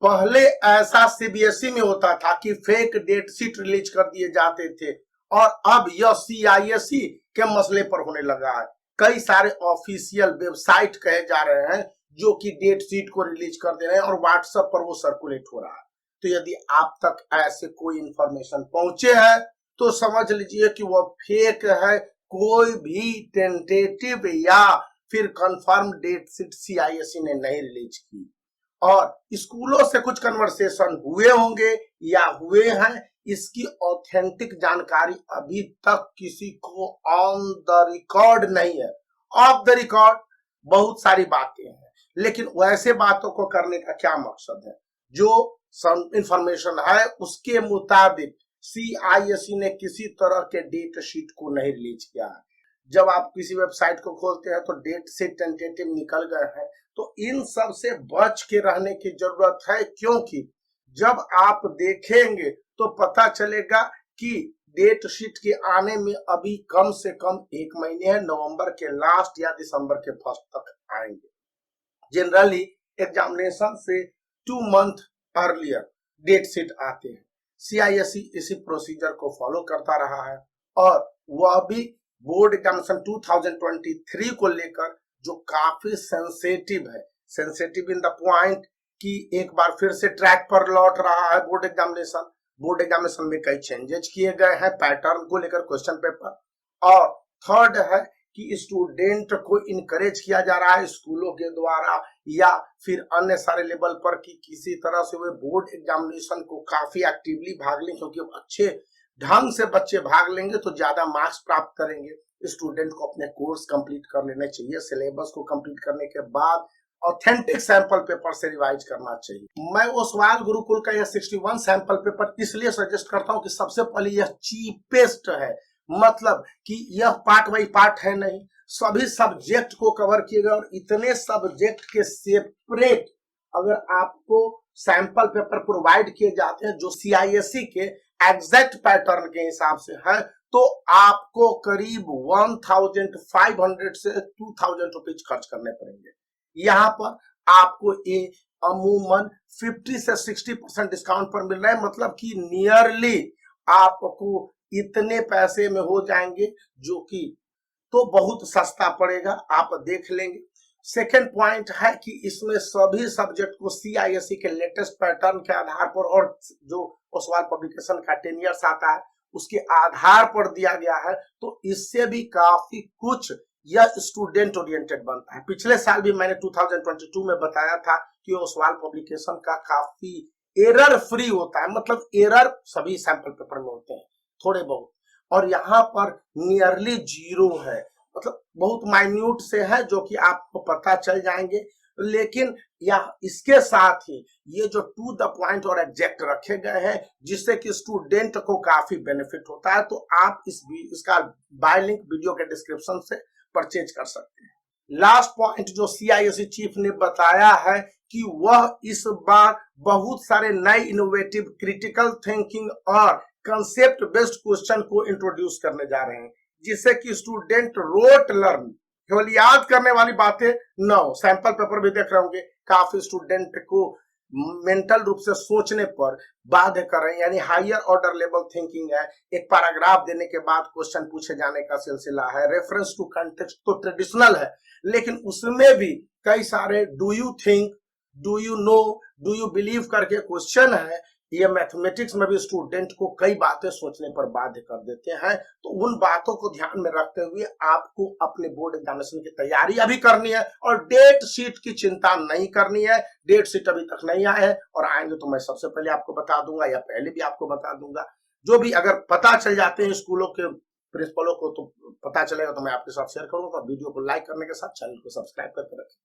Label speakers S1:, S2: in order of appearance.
S1: पहले ऐसा सीबीएसई में होता था कि फेक डेट शीट रिलीज कर दिए जाते थे, और अब यह सीआईएसई के मसले पर होने लगा है। कई सारे ऑफिशियल वेबसाइट कहे जा रहे हैं जो कि डेट शीट को रिलीज कर दे रहे हैं और व्हाट्सएप पर वो सर्कुलेट हो रहा है। तो यदि आप तक ऐसे कोई इंफॉर्मेशन पहुंचे है तो समझ लीजिए कि वह फेक है। कोई भी टेंटेटिव या फिर कंफर्म डेट शीट सीआईएसई ने नहीं रिलीज की, और स्कूलों से कुछ कन्वर्सेशन हुए होंगे या हुए हैं, इसकी ऑथेंटिक जानकारी अभी तक किसी को ऑन द रिकॉर्ड नहीं है। ऑफ द रिकॉर्ड बहुत सारी बातें हैं, लेकिन वैसे बातों को करने का क्या मकसद है? जो इंफॉर्मेशन है उसके मुताबिक सीआईएसई ने किसी तरह के डेट शीट को नहीं रिलीज किया है। जब आप किसी वेबसाइट को खोलते हैं तो डेट शीट टेंटेटिव निकल गए हैं, तो इन सब से बच के रहने की जरूरत है, क्योंकि जब आप देखेंगे तो पता चलेगा कि डेट शीट के आने में अभी कम से कम 1 महीने है, नवंबर के लास्ट या दिसंबर के फर्स्ट तक आएंगे। जनरली एग्जामिनेशन से 2 मंथ अर्लियर डेट शीट आते हैं। सीआईएसई इसी प्रोसीजर को फॉलो करता रहा है, और वह भी बोर्ड एग्जामिनेशन 2023 को लेकर जो काफी सेंसेटिव है, सेंसेटिव इन द पॉइंट कि एक बार फिर से ट्रैक पर लौट रहा है बोर्ड एग्जामिनेशन। बोर्ड एग्जामिनेशन में कई चेंजेस किए गए हैं पैटर्न को लेकर क्वेश्चन पेपर, और थर्ड है कि स्टूडेंट को इनकरेज किया जा रहा है स्कूलों के द्वारा या फिर अन्य सारे लेवल पर कि किसी तरह से वे बोर्ड एग्जामिनेशन को काफी एक्टिवली भाग लें, क्योंकि अच्छे ढंग से बच्चे भाग लेंगे तो ज्यादा मार्क्स प्राप्त करेंगे। स्टूडेंट को अपने कोर्स कंप्लीट कर लेने चाहिए, सिलेबस को कंप्लीट करने के बाद ऑथेंटिक सैंपल पेपर से रिवाइज करना चाहिए। मैं ओसवाल गुरुकुल का यह 61 सैंपल पेपर इसलिए सजेस्ट करता हूं कि सबसे पहले यह चीपेस्ट है, मतलब कि यह पार्ट बाई पार्ट है नहीं, सभी सब्जेक्ट को कवर किए गए, और इतने सब्जेक्ट के सेपरेट अगर आपको सैंपल पेपर प्रोवाइड किए जाते हैं जो सीआईएसई के एग्जैक्ट पैटर्न के हिसाब से है, तो आपको करीब 1500 से 2000 रुपीज खर्च करने पड़ेंगे। यहाँ पर आपको ये अमूमन 50 से 60% डिस्काउंट पर मिल रहा है, मतलब कि नियरली आपको इतने पैसे में हो जाएंगे, जो कि तो बहुत सस्ता पड़ेगा, आप देख लेंगे। सेकेंड पॉइंट है कि इसमें सभी सब्जेक्ट को सीआईएसई के लेटेस्ट पैटर्न के आधार पर और जो ओसवाल पब्लिकेशन का 10 इयर्स आता है उसके आधार पर दिया गया है, तो इससे भी काफी कुछ यह स्टूडेंट ओरिएंटेड बनता है। पिछले साल भी मैंने 2022 में बताया था कि ओसवाल पब्लिकेशन का काफी एरर फ्री होता है, मतलब एरर सभी सैंपल पेपर में होते हैं थोड़े बहुत, और यहाँ पर नियरली 0 है, मतलब बहुत माइन्यूट से है जो कि आपको पता चल जाएंगे। लेकिन यह इसके साथ ही ये जो टू द पॉइंट और एग्जैक्ट रखे गए हैं जिससे कि स्टूडेंट को काफी बेनिफिट होता है, तो आप इसका बाय लिंक वीडियो के डिस्क्रिप्शन से परचेज कर सकते हैं। लास्ट पॉइंट जो सीआईएसई चीफ ने बताया है कि वह इस बार बहुत सारे नए इनोवेटिव क्रिटिकल थिंकिंग और कंसेप्ट बेस्ड क्वेश्चन को इंट्रोड्यूस करने जा रहे हैं, जिससे कि स्टूडेंट रोट लर्न केवल याद करने वाली बातें न हो। सैंपल पेपर भी देख रहे होंगे, काफी स्टूडेंट को मेंटल रूप से सोचने पर बाध्य कर रहे हैं, यानी हायर ऑर्डर लेवल थिंकिंग है। एक पैराग्राफ देने के बाद क्वेश्चन पूछे जाने का सिलसिला है, रेफरेंस टू कंटेक्स्ट तो ट्रेडिशनल है, लेकिन उसमें भी कई सारे do you think, do you know, do you believe करके क्वेश्चन है। ये मैथमेटिक्स में भी स्टूडेंट को कई बातें सोचने पर बाध्य कर देते हैं, तो उन बातों को ध्यान में रखते हुए आपको अपने बोर्ड एग्जामिनेशन की तैयारी अभी करनी है, और डेट शीट की चिंता नहीं करनी है। डेट शीट अभी तक नहीं आए हैं, और आएंगे तो मैं सबसे पहले आपको बता दूंगा, या पहले भी आपको बता दूंगा। जो भी अगर पता चल जाते हैं स्कूलों के प्रिंसिपलों को तो पता चलेगा, तो मैं आपके साथ शेयर करूंगा। वीडियो को लाइक करने के साथ चैनल को सब्सक्राइब करके रखें।